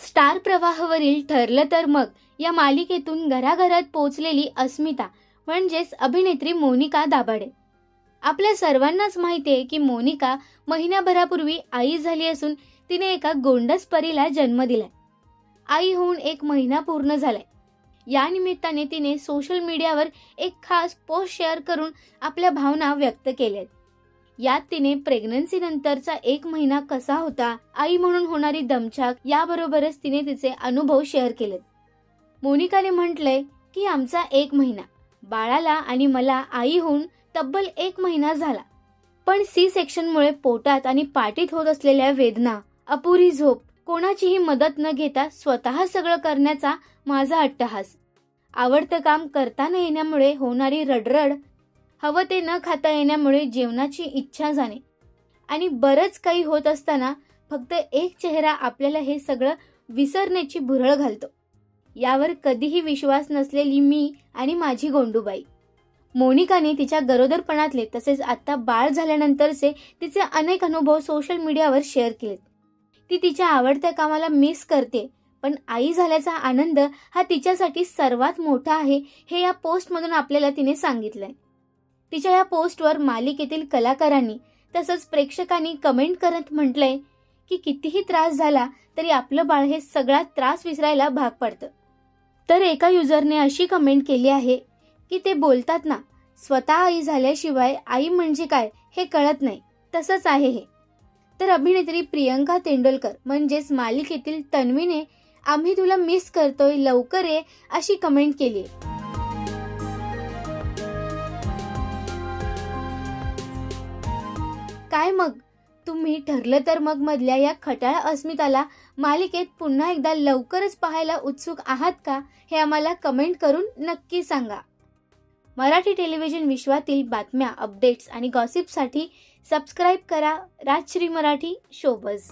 Star प्रवाहावरील ठरलं तर मग या मालिकेतून घराघरात पोहोचलेली अस्मिता म्हणजेच अभिनेत्री मोनिका दाभाडे. आपल्या सर्वांनाच माहिती आहे की मोनिका महिन्याभरापूर्वी आई झाली असून तिने एका गोंडस परीला जन्म दिलाय. आई होऊन 1 महिना पूर्ण झालाय. या निमित्ताने तिने सोशल मीडियावर एक खास पोस्ट शेअर करून आपल्या भावना व्यक्त केल्यात. यात तिने प्रेग्नन्सी नंतरचा 1 महिना कसा होता, आई म्हणून होणारी दमछाक याबरोबरच तिने तिचे अनुभव शेअर केलेत. मोनिकाने म्हटलंय की आमचा 1 महिना, बाळाला आणि मला आई होऊन तब्बल 1 महिना झाला. पण सी सेक्शनमुळे पोटात आणि पाठीत होत असलेल्या वेदना, अपुरी झोप, कोणाचीही मदत न घेता स्वतः सगळं करण्याचा माझा अट्टहास, आवडतं काम करता न येण्यामुळे होणारी रडरड, हवं ते न खाता येण्यामुळे जेवणाची इच्छा जाणे आणि बरंच काही होत असताना फक्त एक चेहरा आपल्याला हे सगळं विसरण्याची भुरळ घालतो. यावर कधीही विश्वास नसलेली मी आणि माझी गोंडूबाई. मोनिकाने तिच्या गरोदरपणातले तसेच आता बाळ झाल्यानंतरचे तिचे अनेक अनुभव सोशल मीडियावर शेअर केलेत. ती तिच्या आवडत्या कामाला मिस करते, पण आई झाल्याचा आनंद हा तिच्यासाठी सर्वात मोठा आहे हे या पोस्टमधून आपल्याला तिने सांगितलंय. तिच्या या पोस्टवर मालिकेतील कलाकारांनी तसंच प्रेक्षकांनी कमेंट करत म्हटलंय की कितीही त्रास झाला तरी आपलं बाळ हे सगळा त्रास विसरायला भाग पडतं. तर एका युजरने अशी कमेंट केली आहे की ते बोलतात ना, स्वतः आई झाल्याशिवाय आई म्हणजे काय हे कळत नाही, तसंच आहे हे. तर अभिनेत्री प्रियंका तेंडोलकर म्हणजेच मालिकेतील तन्वीने आम्ही तुला मिस करतोय, लवकर ये अशी कमेंट केली. काय मग तुम्ही ठरलं तर मग मधल्या या खट्याळ अस्मिताला मालिकेत पुन्हा एकदा लवकरच पाहायला उत्सुक आहात का, हे आम्हाला कमेंट करून नक्की सांगा. मराठी टेलिव्हिजन विश्वातील बातम्या, अपडेट्स आणि गॉसिपसाठी सबस्क्राईब करा राजश्री मराठी शोबज.